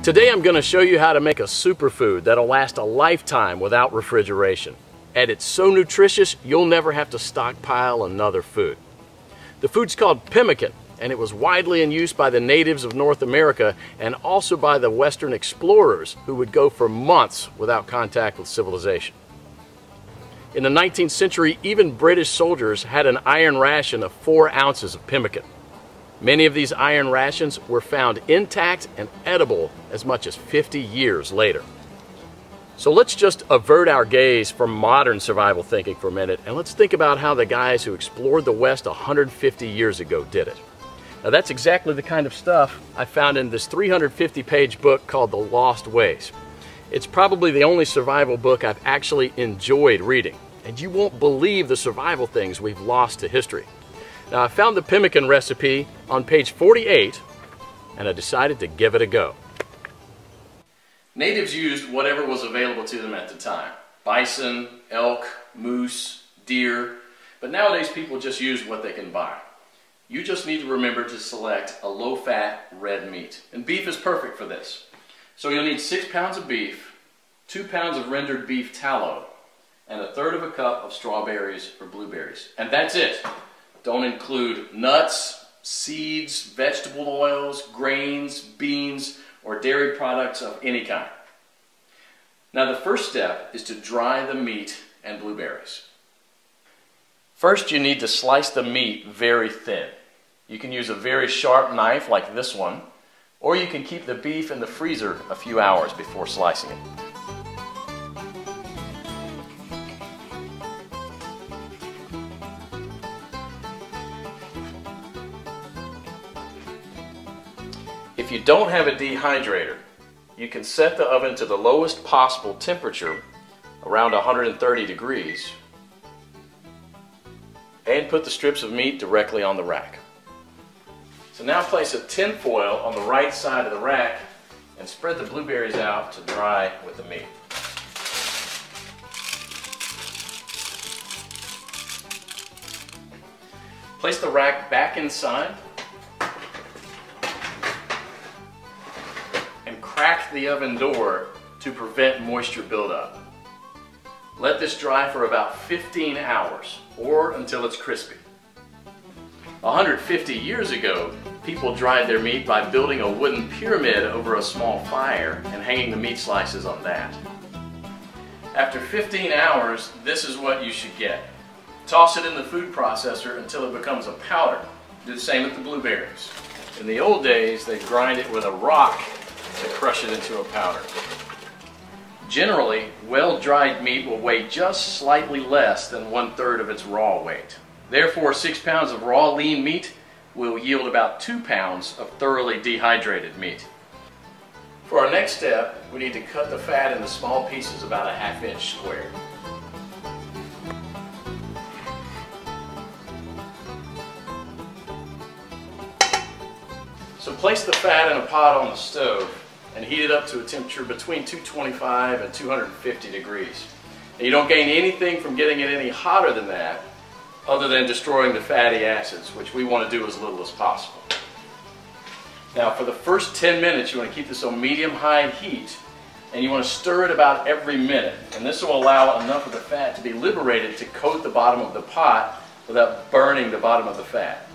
Today I'm going to show you how to make a superfood that'll last a lifetime without refrigeration. And it's so nutritious you'll never have to stockpile another food. The food's called pemmican, and it was widely in use by the natives of North America and also by the Western explorers who would go for months without contact with civilization. In the 19th century, even British soldiers had an iron ration of 4 ounces of pemmican. Many of these iron rations were found intact and edible as much as 50 years later. So let's just avert our gaze from modern survival thinking for a minute, and let's think about how the guys who explored the West 150 years ago did it. Now that's exactly the kind of stuff I found in this 350-page book called The Lost Ways. It's probably the only survival book I've actually enjoyed reading, and you won't believe the survival things we've lost to history. Now I found the pemmican recipe on page 48, and I decided to give it a go. Natives used whatever was available to them at the time. Bison, elk, moose, deer, but nowadays people just use what they can buy. You just need to remember to select a low-fat red meat, and beef is perfect for this. So you'll need 6 pounds of beef, 2 pounds of rendered beef tallow, and 1/3 cup of strawberries or blueberries. And that's it. Don't include nuts, seeds, vegetable oils, grains, beans, or dairy products of any kind. Now the first step is to dry the meat and blueberries. First you need to slice the meat very thin. You can use a very sharp knife like this one, or you can keep the beef in the freezer a few hours before slicing it. If you don't have a dehydrator, you can set the oven to the lowest possible temperature, around 130 degrees, and put the strips of meat directly on the rack. So now place a tin foil on the right side of the rack and spread the blueberries out to dry with the meat. Place the rack back inside and crack the oven door to prevent moisture buildup. Let this dry for about 15 hours or until it's crispy. 150 years ago, people dried their meat by building a wooden pyramid over a small fire and hanging the meat slices on that. After 15 hours, this is what you should get. Toss it in the food processor until it becomes a powder. Do the same with the blueberries. In the old days, they grind it with a rock to crush it into a powder. Generally, well-dried meat will weigh just slightly less than 1/3 of its raw weight. Therefore, 6 pounds of raw lean meat will yield about 2 pounds of thoroughly dehydrated meat. For our next step, we need to cut the fat into small pieces about a 1/2 inch square. So place the fat in a pot on the stove and heat it up to a temperature between 225 and 250 degrees. And you don't gain anything from getting it any hotter than that other than destroying the fatty acids, which we want to do as little as possible. Now for the first 10 minutes you want to keep this on medium-high heat, and you want to stir it about every minute, and this will allow enough of the fat to be liberated to coat the bottom of the pot without burning the bottom of the fat.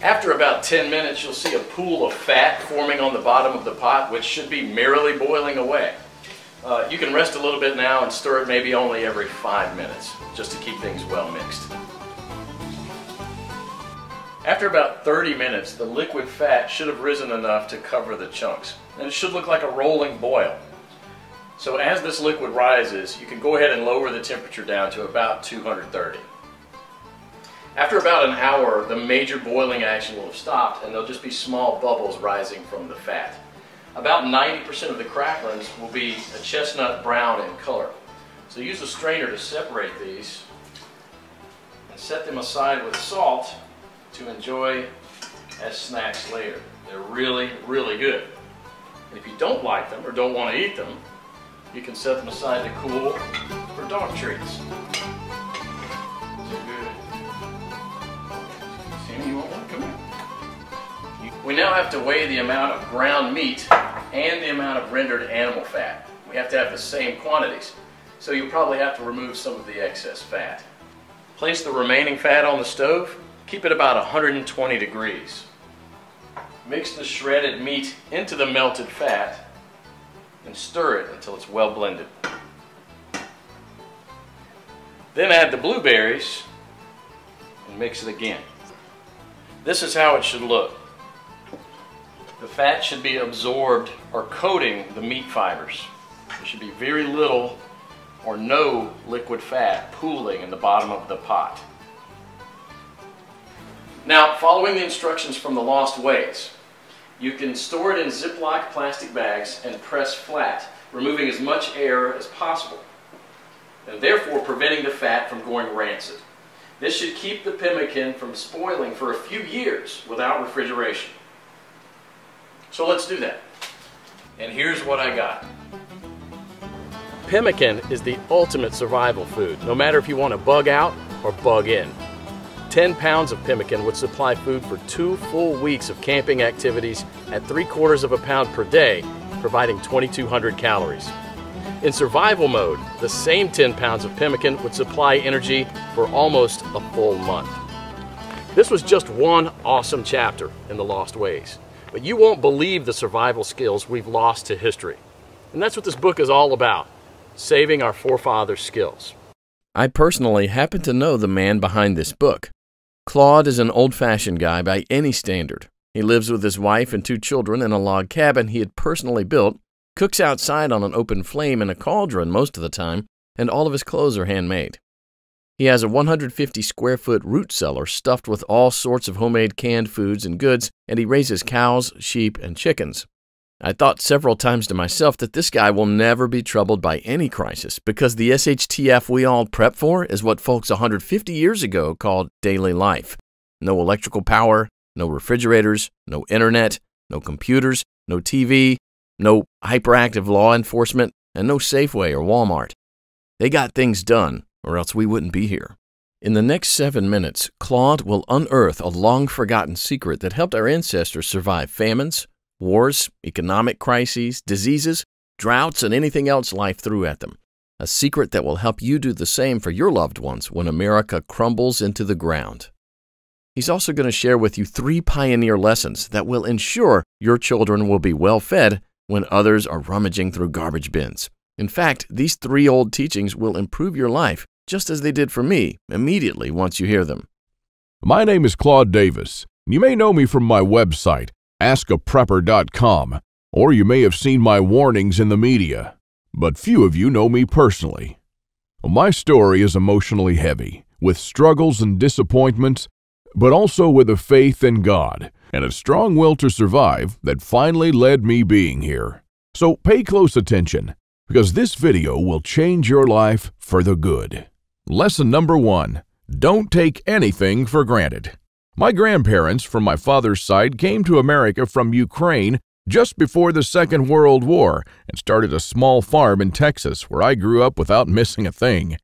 After about 10 minutes you'll see a pool of fat forming on the bottom of the pot, which should be merrily boiling away. You can rest a little bit now and stir it maybe only every 5 minutes, just to keep things well mixed. After about 30 minutes, the liquid fat should have risen enough to cover the chunks, and it should look like a rolling boil. So as this liquid rises, you can go ahead and lower the temperature down to about 230. After about an hour, the major boiling action will have stopped, and there'll just be small bubbles rising from the fat. About 90% of the cracklings will be a chestnut brown in color. So use a strainer to separate these and set them aside with salt to enjoy as snacks later. They're really, really good. And if you don't like them or don't want to eat them, you can set them aside to cool for dog treats. Sammy, you want one? Come here. We now have to weigh the amount of ground meat and the amount of rendered animal fat. We have to have the same quantities, so you'll probably have to remove some of the excess fat. Place the remaining fat on the stove. Keep it about 120 degrees. Mix the shredded meat into the melted fat and stir it until it's well blended. Then add the blueberries and mix it again. This is how it should look. The fat should be absorbed or coating the meat fibers. There should be very little or no liquid fat pooling in the bottom of the pot. Now, following the instructions from the Lost Ways, you can store it in Ziploc plastic bags and press flat, removing as much air as possible, and therefore preventing the fat from going rancid. This should keep the pemmican from spoiling for a few years without refrigeration. So let's do that. And here's what I got. Pemmican is the ultimate survival food, no matter if you want to bug out or bug in. 10 pounds of pemmican would supply food for 2 full weeks of camping activities at 3/4 of a pound per day, providing 2,200 calories. In survival mode, the same 10 pounds of pemmican would supply energy for almost a full month. This was just one awesome chapter in the Lost Ways, but you won't believe the survival skills we've lost to history. And that's what this book is all about, saving our forefathers' skills. I personally happen to know the man behind this book. Claude is an old-fashioned guy by any standard. He lives with his wife and 2 children in a log cabin he had personally built, cooks outside on an open flame in a cauldron most of the time, and all of his clothes are handmade. He has a 150-square-foot root cellar stuffed with all sorts of homemade canned foods and goods, and he raises cows, sheep, and chickens. I thought several times to myself that this guy will never be troubled by any crisis because the SHTF we all prep for is what folks 150 years ago called daily life. No electrical power, no refrigerators, no internet, no computers, no TV, no hyperactive law enforcement, and no Safeway or Walmart. They got things done, or else we wouldn't be here. In the next 7 minutes, Claude will unearth a long-forgotten secret that helped our ancestors survive famines, wars, economic crises, diseases, droughts, and anything else life threw at them. A secret that will help you do the same for your loved ones when America crumbles into the ground. He's also going to share with you 3 pioneer lessons that will ensure your children will be well fed when others are rummaging through garbage bins. In fact, these 3 old teachings will improve your life just as they did for me immediately once you hear them. My name is Claude Davis. You may know me from my website, askaprepper.com, or you may have seen my warnings in the media, but few of you know me personally. My story is emotionally heavy, with struggles and disappointments, but also with a faith in God and a strong will to survive that finally led me being here. So pay close attention, because this video will change your life for the good. Lesson number 1, don't take anything for granted. My grandparents from my father's side came to America from Ukraine just before the Second World War and started a small farm in Texas where I grew up without missing a thing.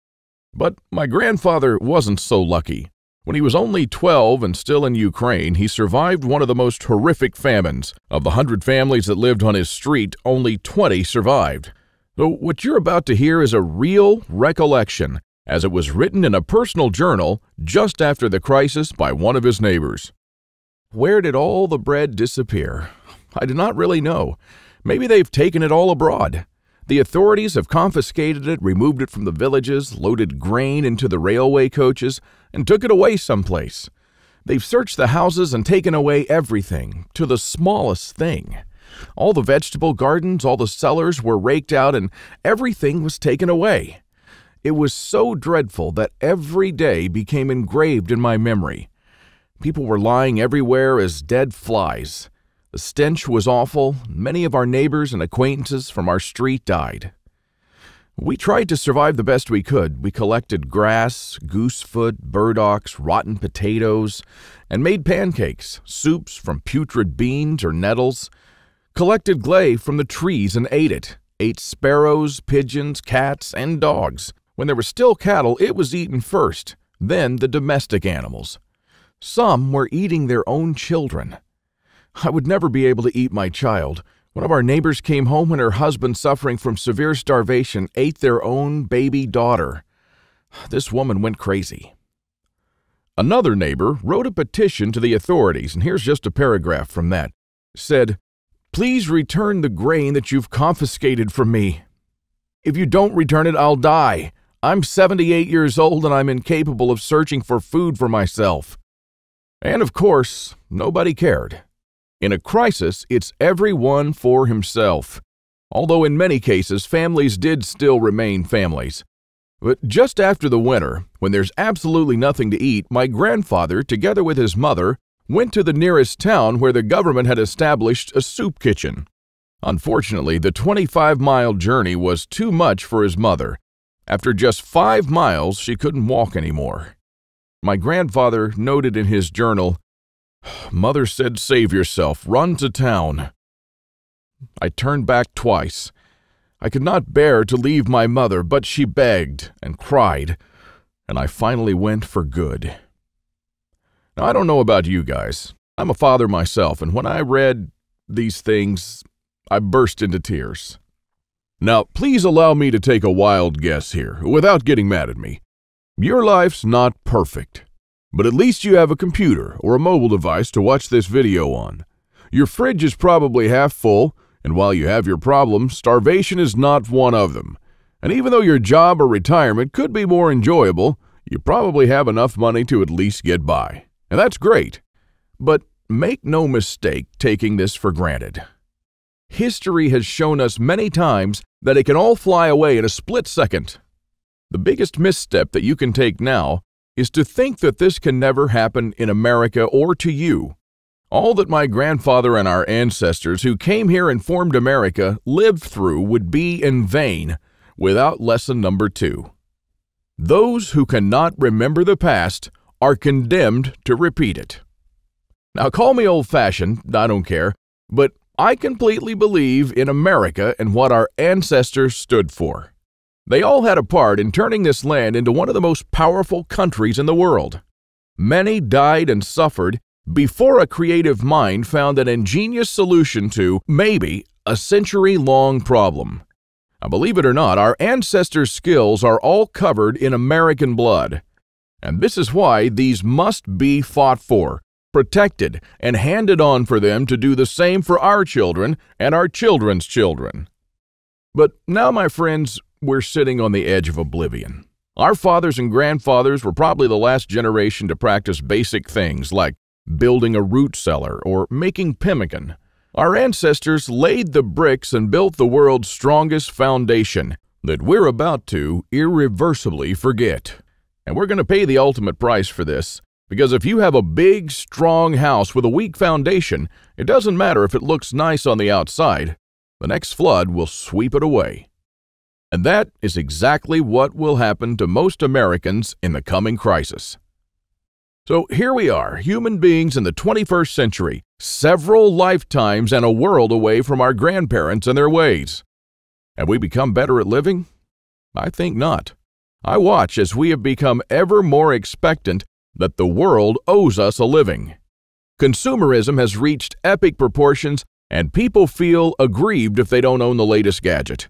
But my grandfather wasn't so lucky. When he was only 12 and still in Ukraine, he survived one of the most horrific famines. Of the 100 families that lived on his street, only 20 survived. So what you're about to hear is a real recollection, as it was written in a personal journal just after the crisis by one of his neighbors. Where did all the bread disappear? I do not really know. Maybe they've taken it all abroad. The authorities have confiscated it, removed it from the villages, loaded grain into the railway coaches, and took it away someplace. They've searched the houses and taken away everything, to the smallest thing. All the vegetable gardens, all the cellars were raked out, and everything was taken away. It was so dreadful that every day became engraved in my memory. People were lying everywhere as dead flies. The stench was awful. Many of our neighbors and acquaintances from our street died. We tried to survive the best we could. We collected grass, goosefoot, burdocks, rotten potatoes, and made pancakes, soups from putrid beans or nettles, collected clay from the trees and ate it, ate sparrows, pigeons, cats, and dogs. When there were still cattle, it was eaten first, then the domestic animals. Some were eating their own children. I would never be able to eat my child. One of our neighbors came home when her husband, suffering from severe starvation, ate their own baby daughter. This woman went crazy. Another neighbor wrote a petition to the authorities, and here's just a paragraph from that. It said, "Please return the grain that you've confiscated from me. If you don't return it, I'll die. I'm 78 years old and I'm incapable of searching for food for myself." And of course, nobody cared. In a crisis, it's everyone for himself. Although in many cases, families did still remain families. But just after the winter, when there's absolutely nothing to eat, my grandfather, together with his mother, went to the nearest town where the government had established a soup kitchen. Unfortunately, the 25-mile journey was too much for his mother. After just 5 miles, she couldn't walk anymore. My grandfather noted in his journal, "Mother said, save yourself, run to town." I turned back twice. I could not bear to leave my mother, but she begged and cried, and I finally went for good. Now, I don't know about you guys. I'm a father myself, and when I read these things, I burst into tears. Now, please allow me to take a wild guess here, without getting mad at me. Your life's not perfect, but at least you have a computer or a mobile device to watch this video on. Your fridge is probably half full, and while you have your problems, starvation is not one of them. And even though your job or retirement could be more enjoyable, you probably have enough money to at least get by. And that's great. But make no mistake taking this for granted. History has shown us many times that it can all fly away in a split second. The biggest misstep that you can take now is to think that this can never happen in America or to you. All that my grandfather and our ancestors who came here and formed America lived through would be in vain without lesson number 2. Those who cannot remember the past are condemned to repeat it. Now, call me old-fashioned, I don't care, but I completely believe in America and what our ancestors stood for. They all had a part in turning this land into one of the most powerful countries in the world. Many died and suffered before a creative mind found an ingenious solution to, maybe, a century-long problem. Now, believe it or not, our ancestors' skills are all covered in American blood. And this is why these must be fought for, protected, and handed on for them to do the same for our children and our children's children. But now, my friends, we're sitting on the edge of oblivion. Our fathers and grandfathers were probably the last generation to practice basic things like building a root cellar or making pemmican. Our ancestors laid the bricks and built the world's strongest foundation that we're about to irreversibly forget. And we're going to pay the ultimate price for this. Because if you have a big, strong house with a weak foundation, it doesn't matter if it looks nice on the outside. The next flood will sweep it away. And that is exactly what will happen to most Americans in the coming crisis. So here we are, human beings in the 21st century, several lifetimes and a world away from our grandparents and their ways. Have we become better at living? I think not. I watch as we have become ever more expectant that the world owes us a living. Consumerism has reached epic proportions, and people feel aggrieved if they don't own the latest gadget.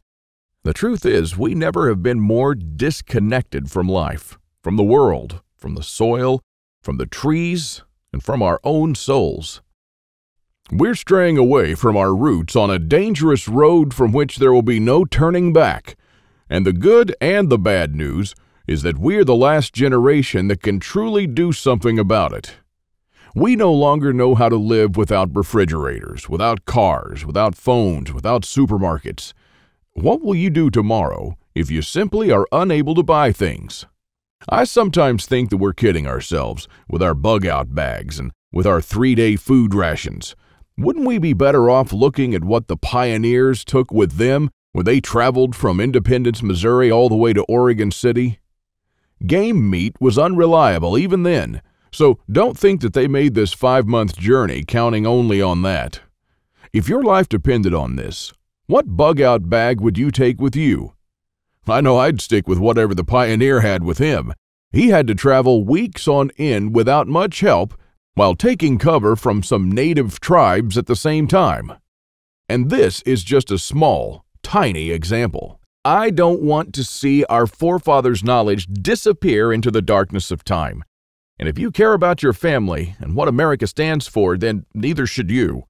The truth is, we never have been more disconnected from life, from the world, from the soil, from the trees, and from our own souls. We're straying away from our roots on a dangerous road from which there will be no turning back. And the good and the bad news is that we're the last generation that can truly do something about it. We no longer know how to live without refrigerators, without cars, without phones, without supermarkets. What will you do tomorrow if you simply are unable to buy things? I sometimes think that we're kidding ourselves with our bug-out bags and with our 3-day food rations. Wouldn't we be better off looking at what the pioneers took with them when they traveled from Independence, Missouri all the way to Oregon City? Game meat was unreliable even then, so don't think that they made this 5-month journey counting only on that. If your life depended on this, what bug-out bag would you take with you? I know I'd stick with whatever the pioneer had with him. He had to travel weeks on end without much help while taking cover from some native tribes at the same time. And this is just a small, tiny example. I don't want to see our forefathers' knowledge disappear into the darkness of time. And if you care about your family and what America stands for, then neither should you.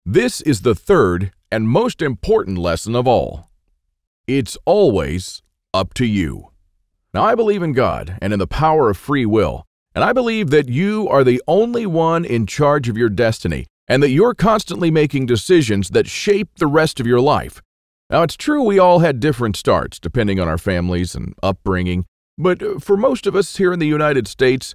This is the third and most important lesson of all. It's always up to you. Now, I believe in God and in the power of free will, and I believe that you are the only one in charge of your destiny, and that you're constantly making decisions that shape the rest of your life. Now, it's true we all had different starts depending on our families and upbringing, but for most of us here in the United States,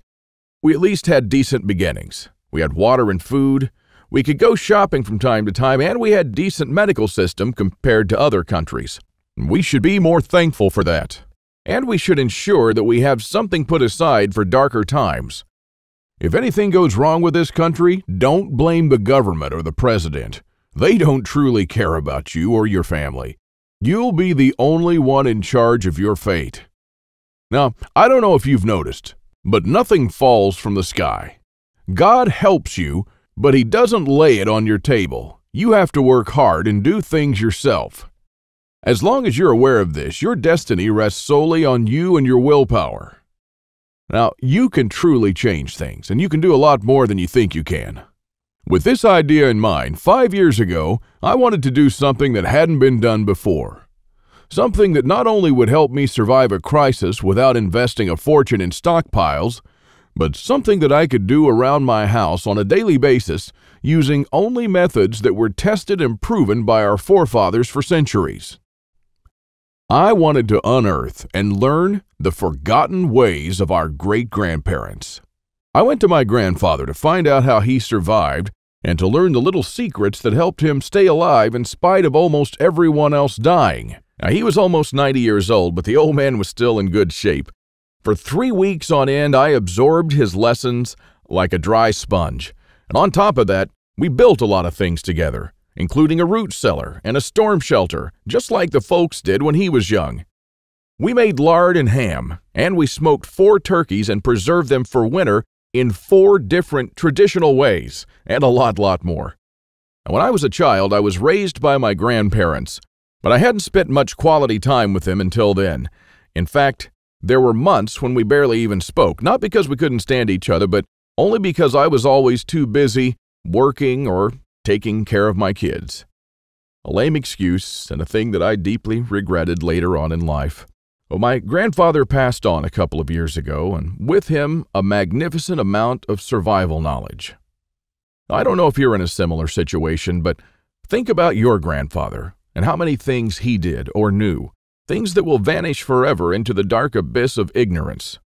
we at least had decent beginnings. We had water and food, we could go shopping from time to time, and we had a decent medical system compared to other countries. We should be more thankful for that. And we should ensure that we have something put aside for darker times. If anything goes wrong with this country, don't blame the government or the president. They don't truly care about you or your family. You'll be the only one in charge of your fate. Now, I don't know if you've noticed, but nothing falls from the sky. God helps you, but He doesn't lay it on your table. You have to work hard and do things yourself. As long as you're aware of this, your destiny rests solely on you and your willpower. Now, you can truly change things, and you can do a lot more than you think you can. With this idea in mind, 5 years ago, I wanted to do something that hadn't been done before. Something that not only would help me survive a crisis without investing a fortune in stockpiles, but something that I could do around my house on a daily basis using only methods that were tested and proven by our forefathers for centuries. I wanted to unearth and learn the forgotten ways of our great-grandparents. I went to my grandfather to find out how he survived and to learn the little secrets that helped him stay alive in spite of almost everyone else dying. Now, he was almost 90 years old, but the old man was still in good shape. For 3 weeks on end, I absorbed his lessons like a dry sponge. And on top of that, we built a lot of things together, including a root cellar and a storm shelter, just like the folks did when he was young. We made lard and ham, and we smoked 4 turkeys and preserved them for winter in 4 different traditional ways, and a lot more. And when I was a child, I was raised by my grandparents, but I hadn't spent much quality time with them until then. In fact, there were months when we barely even spoke, not because we couldn't stand each other, but only because I was always too busy working or taking care of my kids. A lame excuse and a thing that I deeply regretted later on in life. Well, my grandfather passed on a couple of years ago, and with him, a magnificent amount of survival knowledge. I don't know if you're in a similar situation, but think about your grandfather and how many things he did or knew, things that will vanish forever into the dark abyss of ignorance.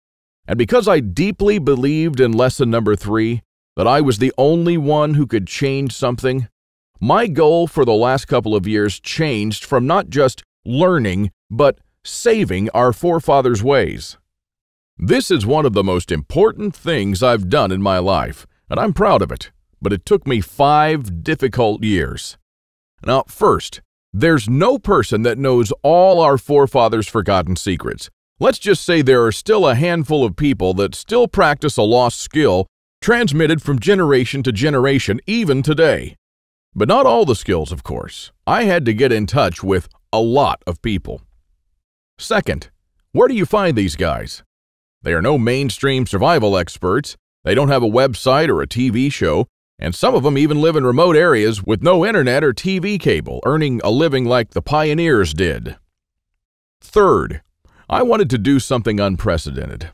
And because I deeply believed in lesson number 3, that I was the only one who could change something, my goal for the last couple of years changed from not just learning, but saving our forefathers' ways. This is one of the most important things I've done in my life, and I'm proud of it, but it took me 5 difficult years. Now, first, there's no person that knows all our forefathers' forgotten secrets. Let's just say there are still a handful of people that still practice a lost skill transmitted from generation to generation, even today. But not all the skills, of course. I had to get in touch with a lot of people. Second, where do you find these guys? They are no mainstream survival experts, they don't have a website or a TV show, and some of them even live in remote areas with no internet or TV cable, earning a living like the pioneers did. Third, I wanted to do something unprecedented.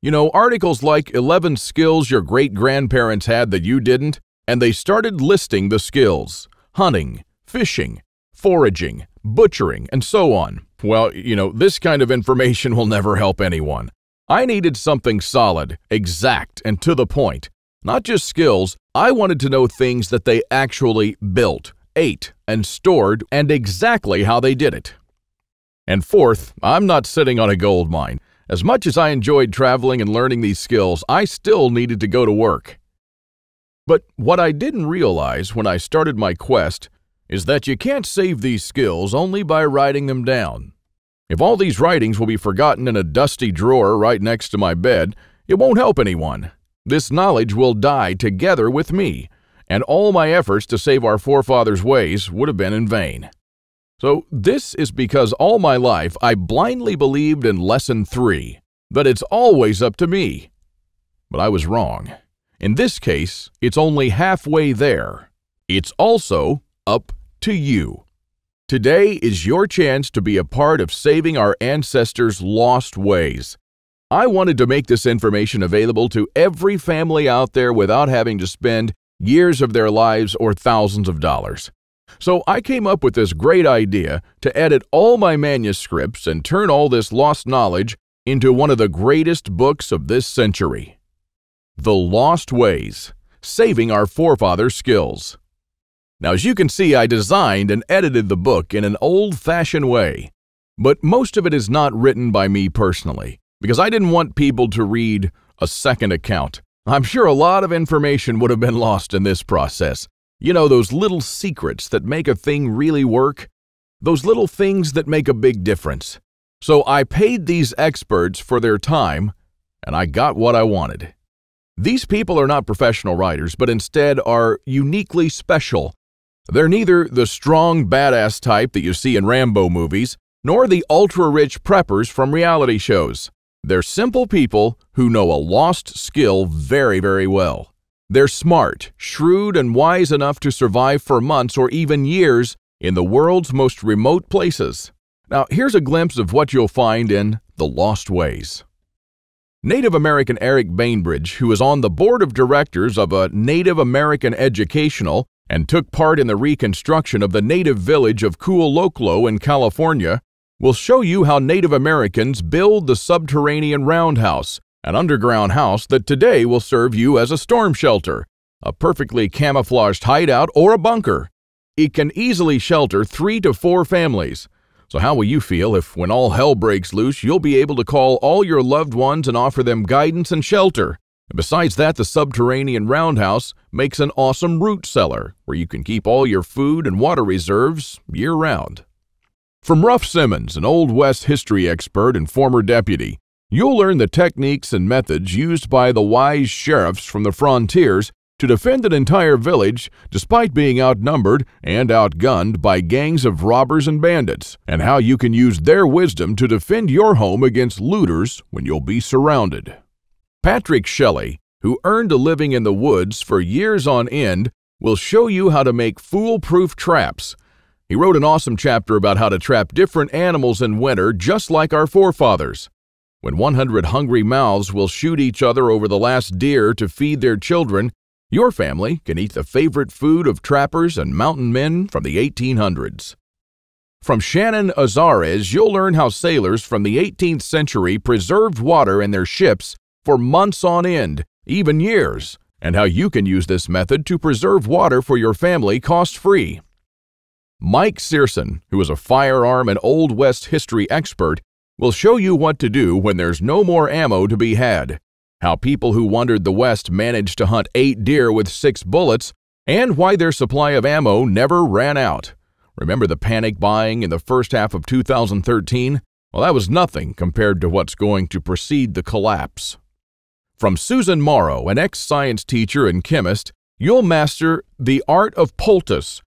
You know, articles like 11 skills your great-grandparents had that you didn't, and they started listing the skills: hunting, fishing, foraging, butchering, and so on. Well, you know, this kind of information will never help anyone. I needed something solid, exact, and to the point. Not just skills, I wanted to know things that they actually built, ate, and stored, and exactly how they did it. And fourth, I'm not sitting on a gold mine. As much as I enjoyed traveling and learning these skills, I still needed to go to work. But what I didn't realize when I started my quest is that you can't save these skills only by writing them down. If all these writings will be forgotten in a dusty drawer right next to my bed, it won't help anyone. This knowledge will die together with me, and all my efforts to save our forefathers' ways would have been in vain. So this is because all my life I blindly believed in Lesson 3, that it's always up to me. But I was wrong. In this case, it's only halfway there. It's also up to you. Today is your chance to be a part of saving our ancestors' lost ways. I wanted to make this information available to every family out there without having to spend years of their lives or thousands of dollars. So I came up with this great idea to edit all my manuscripts and turn all this lost knowledge into one of the greatest books of this century. The Lost Ways, Saving Our Forefathers' Skills. Now, as you can see, I designed and edited the book in an old-fashioned way, but most of it is not written by me personally, because I didn't want people to read a second account. I'm sure a lot of information would have been lost in this process. You know, those little secrets that make a thing really work? Those little things that make a big difference. So I paid these experts for their time, and I got what I wanted. These people are not professional writers, but instead are uniquely special. They're neither the strong, badass type that you see in Rambo movies, nor the ultra-rich preppers from reality shows. They're simple people who know a lost skill very, very well. They're smart, shrewd, and wise enough to survive for months or even years in the world's most remote places. Now, here's a glimpse of what you'll find in The Lost Ways. Native American Eric Bainbridge, who is on the board of directors of a Native American educational and took part in the reconstruction of the native village of Kualoklo in California, will show you how Native Americans build the subterranean roundhouse, an underground house that today will serve you as a storm shelter, a perfectly camouflaged hideout, or a bunker. It can easily shelter 3 to 4 families. So how will you feel if, when all hell breaks loose, you'll be able to call all your loved ones and offer them guidance and shelter? Besides that, the subterranean roundhouse makes an awesome root cellar where you can keep all your food and water reserves year-round. From Ruff Simmons, an Old West history expert and former deputy, you'll learn the techniques and methods used by the wise sheriffs from the frontiers to defend an entire village despite being outnumbered and outgunned by gangs of robbers and bandits, and how you can use their wisdom to defend your home against looters when you'll be surrounded. Patrick Shelley, who earned a living in the woods for years on end, will show you how to make foolproof traps. He wrote an awesome chapter about how to trap different animals in winter just like our forefathers. When 100 hungry mouths will shoot each other over the last deer to feed their children, your family can eat the favorite food of trappers and mountain men from the 1800s. From Shannon Azares, you'll learn how sailors from the 18th century preserved water in their ships for months on end, even years, and how you can use this method to preserve water for your family cost-free. Mike Searson, who is a firearm and Old West history expert, will show you what to do when there's no more ammo to be had, how people who wandered the West managed to hunt 8 deer with 6 bullets, and why their supply of ammo never ran out. Remember the panic buying in the first half of 2013? Well, that was nothing compared to what's going to precede the collapse. From Susan Morrow, an ex-science teacher and chemist, you'll master the art of poultice.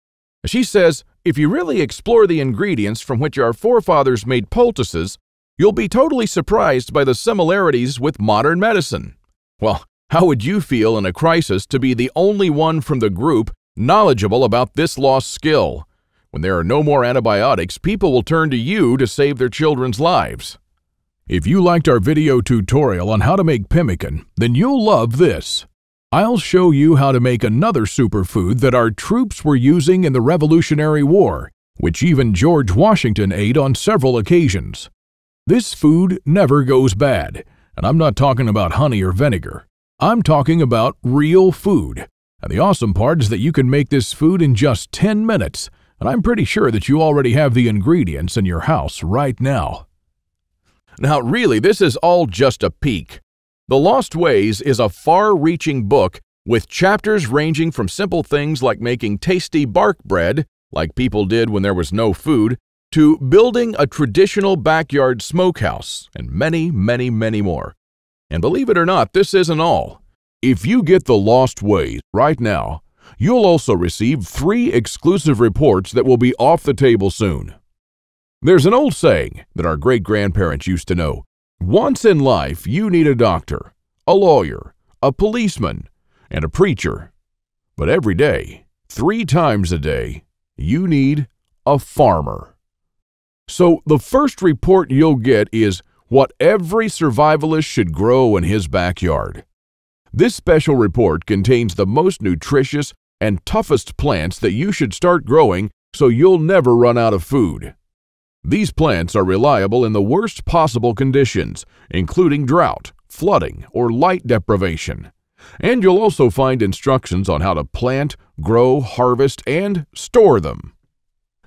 She says, if you really explore the ingredients from which our forefathers made poultices, you'll be totally surprised by the similarities with modern medicine. Well, how would you feel in a crisis to be the only one from the group knowledgeable about this lost skill? When there are no more antibiotics, people will turn to you to save their children's lives. If you liked our video tutorial on how to make pemmican, then you'll love this. I'll show you how to make another superfood that our troops were using in the Revolutionary War, which even George Washington ate on several occasions. This food never goes bad, and I'm not talking about honey or vinegar. I'm talking about real food. And the awesome part is that you can make this food in just 10 minutes, and I'm pretty sure that you already have the ingredients in your house right now. Now, really, this is all just a peek. The Lost Ways is a far-reaching book with chapters ranging from simple things like making tasty bark bread, like people did when there was no food, to building a traditional backyard smokehouse, and many, many, many more. And believe it or not, this isn't all. If you get The Lost Ways right now, You'll also receive 3 exclusive reports that will be off the table soon. There's an old saying that our great-grandparents used to know. Once in life, you need a doctor, a lawyer, a policeman, and a preacher. But every day, 3 times a day, you need a farmer. So the first report you'll get is what every survivalist should grow in his backyard. This special report contains the most nutritious and toughest plants that you should start growing so you'll never run out of food. These plants are reliable in the worst possible conditions, including drought, flooding, or light deprivation. And you'll also find instructions on how to plant, grow, harvest, and store them.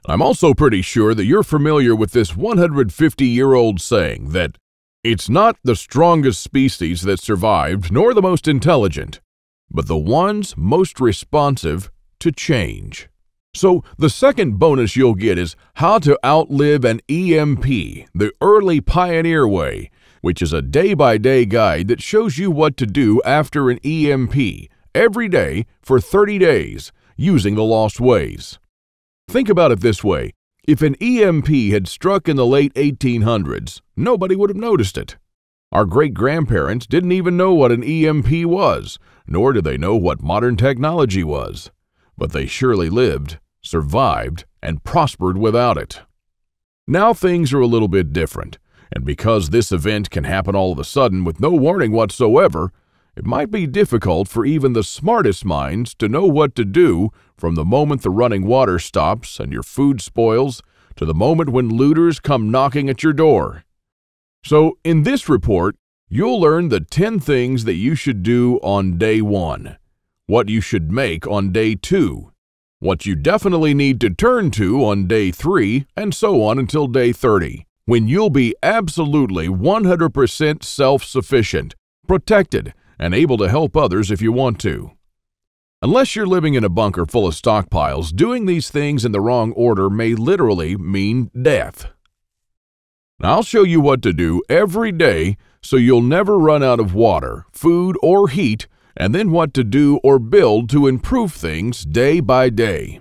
I'm also pretty sure that you're familiar with this 150-year-old saying that it's not the strongest species that survived nor the most intelligent, but the ones most responsive to change. So the second bonus you'll get is how to outlive an EMP, the early pioneer way, which is a day-by-day guide that shows you what to do after an EMP every day for 30 days using the lost ways. Think about it this way. If an EMP had struck in the late 1800s, nobody would have noticed it. Our great-grandparents didn't even know what an EMP was, nor did they know what modern technology was. But they surely lived, survived, and prospered without it. Now things are a little bit different, and because this event can happen all of a sudden with no warning whatsoever, it might be difficult for even the smartest minds to know what to do from the moment the running water stops and your food spoils to the moment when looters come knocking at your door. So in this report, you'll learn the 10 things that you should do on day 1, what you should make on day 2, what you definitely need to turn to on day 3, and so on until day 30, when you'll be absolutely 100% self-sufficient, protected, and able to help others if you want to. Unless you're living in a bunker full of stockpiles, doing these things in the wrong order may literally mean death. Now, I'll show you what to do every day so you'll never run out of water, food, or heat, and then what to do or build to improve things day by day.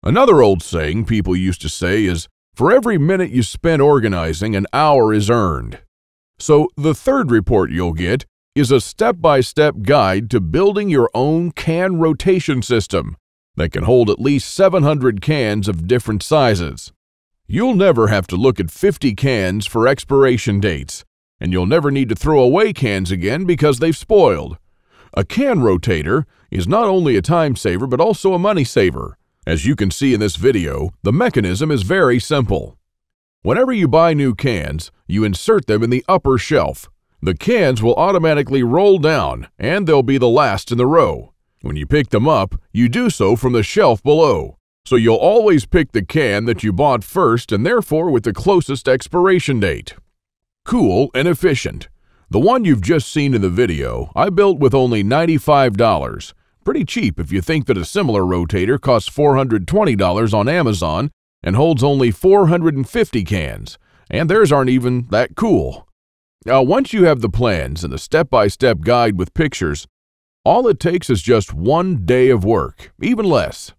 Another old saying people used to say is, for every minute you spend organizing, an hour is earned. So the third report you'll get is a step-by-step guide to building your own can rotation system that can hold at least 700 cans of different sizes. You'll never have to look at 50 cans for expiration dates, and you'll never need to throw away cans again because they've spoiled. A can rotator is not only a time saver but also a money saver. As you can see in this video, the mechanism is very simple. Whenever you buy new cans, you insert them in the upper shelf. The cans will automatically roll down, and they'll be the last in the row. When you pick them up, you do so from the shelf below. So you'll always pick the can that you bought first and therefore with the closest expiration date. Cool and efficient. The one you've just seen in the video, I built with only $95. Pretty cheap if you think that a similar rotator costs $420 on Amazon and holds only 450 cans, and theirs aren't even that cool. Now, once you have the plans and the step-by-step guide with pictures, all it takes is just 1 day of work, even less.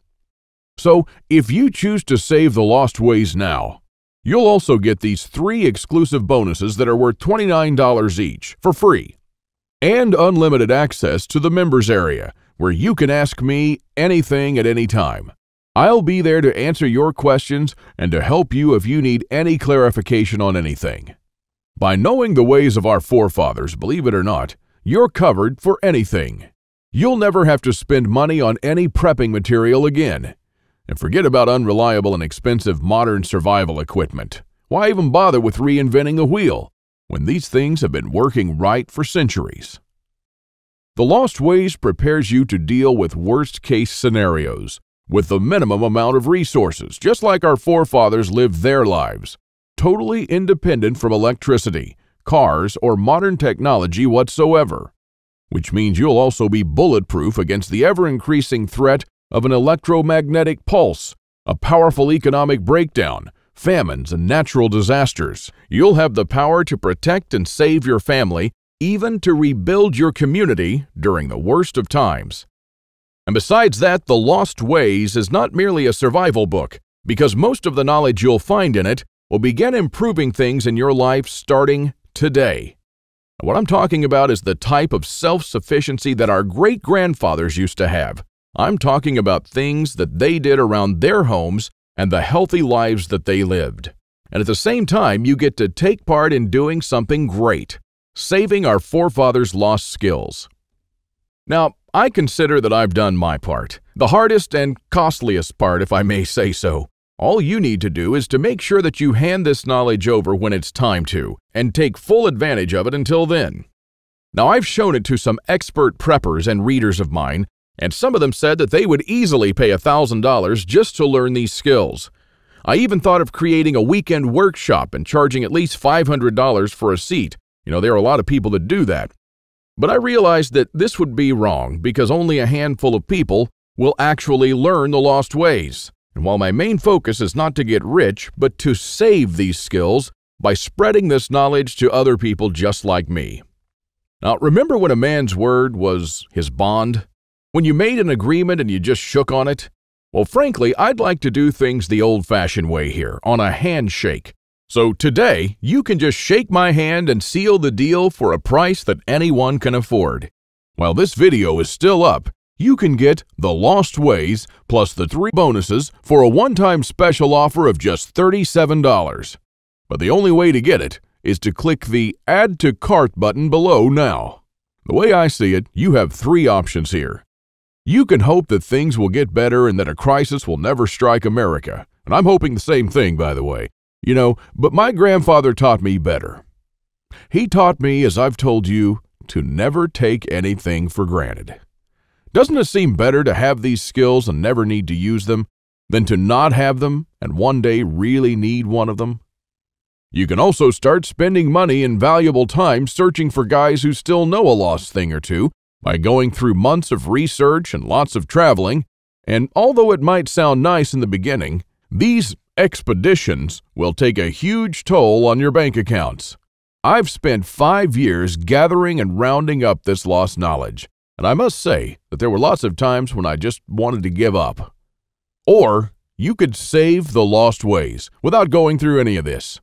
So, if you choose to save the lost ways now, you'll also get these 3 exclusive bonuses that are worth $29 each for free, and unlimited access to the members area, where you can ask me anything at any time. I'll be there to answer your questions and to help you if you need any clarification on anything. By knowing the ways of our forefathers, believe it or not, you're covered for anything. You'll never have to spend money on any prepping material again. And forget about unreliable and expensive modern survival equipment. Why even bother with reinventing the wheel when these things have been working right for centuries? The Lost Ways prepares you to deal with worst-case scenarios with the minimum amount of resources, just like our forefathers lived their lives, totally independent from electricity, cars, or modern technology whatsoever. Which means you'll also be bulletproof against the ever-increasing threat of an electromagnetic pulse, a powerful economic breakdown, famines, and natural disasters. You'll have the power to protect and save your family, even to rebuild your community during the worst of times. And besides that, The Lost Ways is not merely a survival book, because most of the knowledge you'll find in it will begin improving things in your life starting today. And what I'm talking about is the type of self-sufficiency that our great-grandfathers used to have. I'm talking about things that they did around their homes and the healthy lives that they lived. And at the same time, you get to take part in doing something great, saving our forefathers' lost skills. Now, I consider that I've done my part, the hardest and costliest part, if I may say so. All you need to do is to make sure that you hand this knowledge over when it's time to, and take full advantage of it until then. Now, I've shown it to some expert preppers and readers of mine, and some of them said that they would easily pay $1,000 just to learn these skills. I even thought of creating a weekend workshop and charging at least $500 for a seat. There are a lot of people that do that. But I realized that this would be wrong because only a handful of people will actually learn the lost ways. And while my main focus is not to get rich, but to save these skills by spreading this knowledge to other people just like me. Now, remember when a man's word was his bond? When you made an agreement and you just shook on it? Well, frankly, I'd like to do things the old-fashioned way here, on a handshake. So today, you can just shake my hand and seal the deal for a price that anyone can afford. While this video is still up, you can get The Lost Ways plus the 3 bonuses for a one-time special offer of just $37. But the only way to get it is to click the Add to Cart button below now. The way I see it, you have 3 options here. You can hope that things will get better and that a crisis will never strike America. And I'm hoping the same thing, by the way. But my grandfather taught me better. He taught me, as I've told you, to never take anything for granted. Doesn't it seem better to have these skills and never need to use them than to not have them and one day really need one of them? You can also start spending money and valuable time searching for guys who still know a lost thing or two by going through months of research and lots of traveling. And although it might sound nice in the beginning, these expeditions will take a huge toll on your bank accounts. I've spent 5 years gathering and rounding up this lost knowledge, and I must say that there were lots of times when I just wanted to give up. Or you could save the lost ways without going through any of this.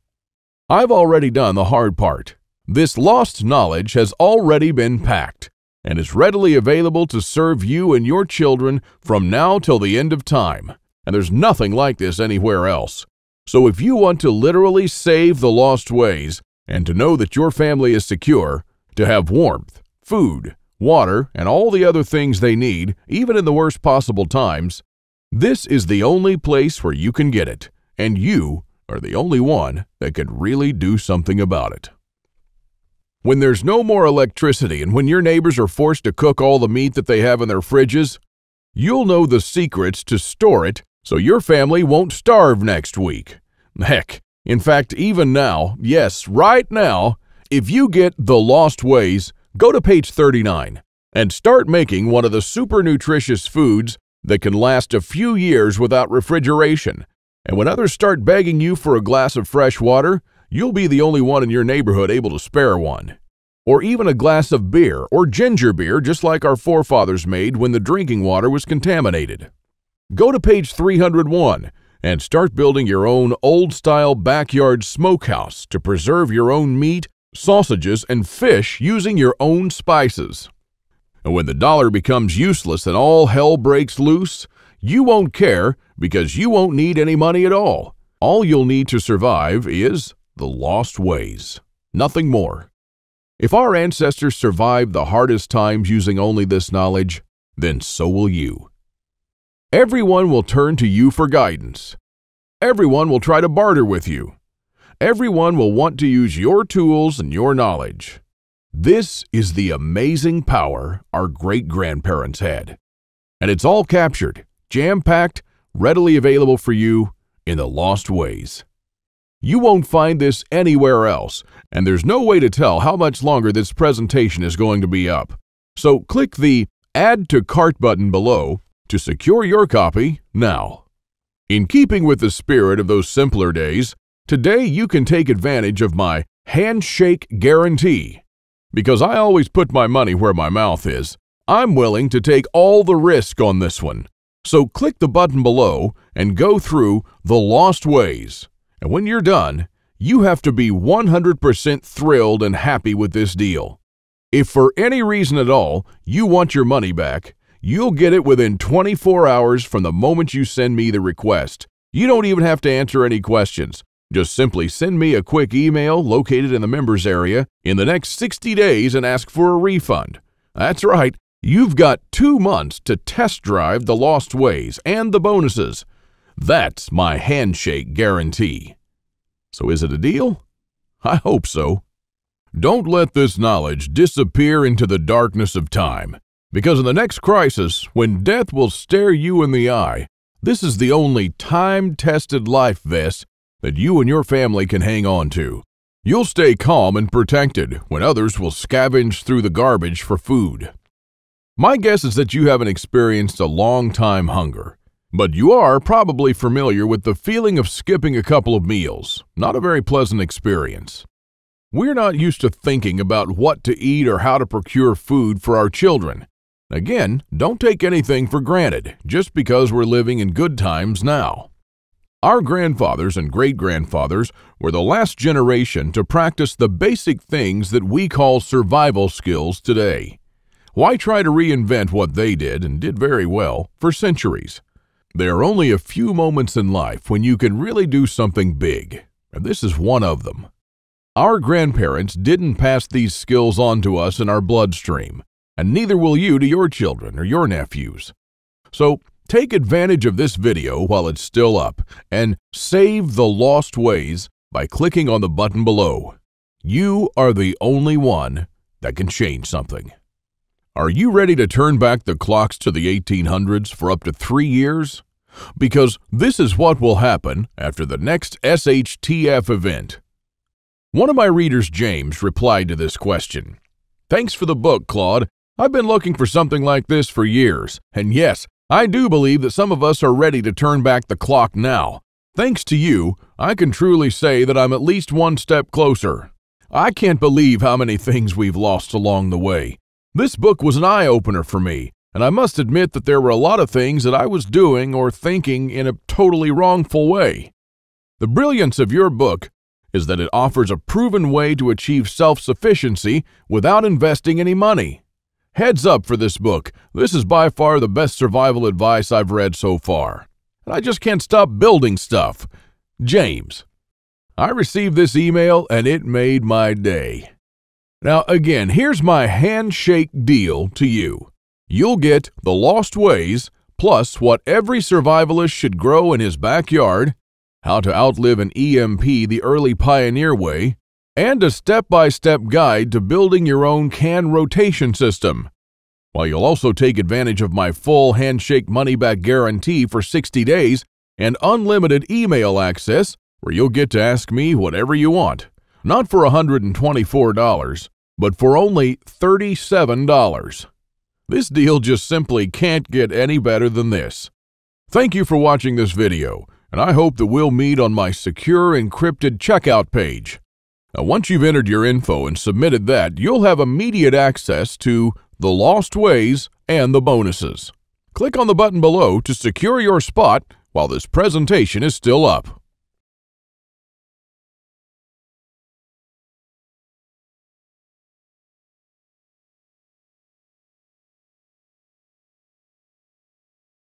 I've already done the hard part. This lost knowledge has already been packed and is readily available to serve you and your children from now till the end of time. And there's nothing like this anywhere else. So if you want to literally save the lost ways and to know that your family is secure, to have warmth, food, water, and all the other things they need, even in the worst possible times, this is the only place where you can get it, and you are the only one that can really do something about it. When there's no more electricity and when your neighbors are forced to cook all the meat that they have in their fridges, you'll know the secrets to store it so your family won't starve next week. Heck, in fact, even now, yes, right now, if you get The Lost Ways, go to page 39 and start making one of the super nutritious foods that can last a few years without refrigeration. And when others start begging you for a glass of fresh water, you'll be the only one in your neighborhood able to spare one. Or even a glass of beer or ginger beer, just like our forefathers made when the drinking water was contaminated. Go to page 301 and start building your own old-style backyard smokehouse to preserve your own meat, sausages, and fish using your own spices. And when the dollar becomes useless and all hell breaks loose, you won't care because you won't need any money at all. All you'll need to survive is the lost ways. Nothing more. If our ancestors survived the hardest times using only this knowledge, then so will you. Everyone will turn to you for guidance. Everyone will try to barter with you. Everyone will want to use your tools and your knowledge. This is the amazing power our great-grandparents had. And it's all captured, jam-packed, readily available for you in The Lost Ways. You won't find this anywhere else, and there's no way to tell how much longer this presentation is going to be up. So click the Add to Cart button below to secure your copy now. In keeping with the spirit of those simpler days, today you can take advantage of my handshake guarantee. Because I always put my money where my mouth is, I'm willing to take all the risk on this one. So click the button below and go through The Lost Ways. And when you're done, you have to be 100% thrilled and happy with this deal. If for any reason at all you want your money back, you'll get it within 24 hours from the moment you send me the request. You don't even have to answer any questions. Just simply send me a quick email located in the members area in the next 60 days and ask for a refund. That's right, you've got 2 months to test drive The Lost Ways and the bonuses. That's my handshake guarantee. So is it a deal? I hope so. Don't let this knowledge disappear into the darkness of time, because in the next crisis, when death will stare you in the eye, this is the only time-tested life vest that you and your family can hang on to. You'll stay calm and protected when others will scavenge through the garbage for food. My guess is that you haven't experienced a long-time hunger, but you are probably familiar with the feeling of skipping a couple of meals. Not a very pleasant experience. We're not used to thinking about what to eat or how to procure food for our children. Again, don't take anything for granted just because we're living in good times now. Our grandfathers and great-grandfathers were the last generation to practice the basic things that we call survival skills today. Why try to reinvent what they did and did very well for centuries? There are only a few moments in life when you can really do something big, and this is one of them. Our grandparents didn't pass these skills on to us in our bloodstream, and neither will you to your children or your nephews. So take advantage of this video while it's still up and save The Lost Ways by clicking on the button below. You are the only one that can change something. Are you ready to turn back the clocks to the 1800s for up to 3 years? Because this is what will happen after the next SHTF event. One of my readers, James, replied to this question. Thanks for the book, Claude. I've been looking for something like this for years. And yes, I do believe that some of us are ready to turn back the clock now. Thanks to you, I can truly say that I'm at least one step closer. I can't believe how many things we've lost along the way. This book was an eye-opener for me, and I must admit that there were a lot of things that I was doing or thinking in a totally wrongful way. The brilliance of your book is that it offers a proven way to achieve self-sufficiency without investing any money. Heads up for this book. This is by far the best survival advice I've read so far. And I just can't stop building stuff. James. I received this email and it made my day. Now again, here's my handshake deal to you. You'll get The Lost Ways, plus what every survivalist should grow in his backyard, how to outlive an EMP the early pioneer way, and a step-by-step guide to building your own can rotation system. While you'll also take advantage of my full handshake money-back guarantee for 60 days and unlimited email access where you'll get to ask me whatever you want. Not for $124, but for only $37. This deal just simply can't get any better than this. Thank you for watching this video, and I hope that we'll meet on my secure encrypted checkout page. Now, once you've entered your info and submitted that, you'll have immediate access to The Lost Ways and the bonuses. Click on the button below to secure your spot while this presentation is still up.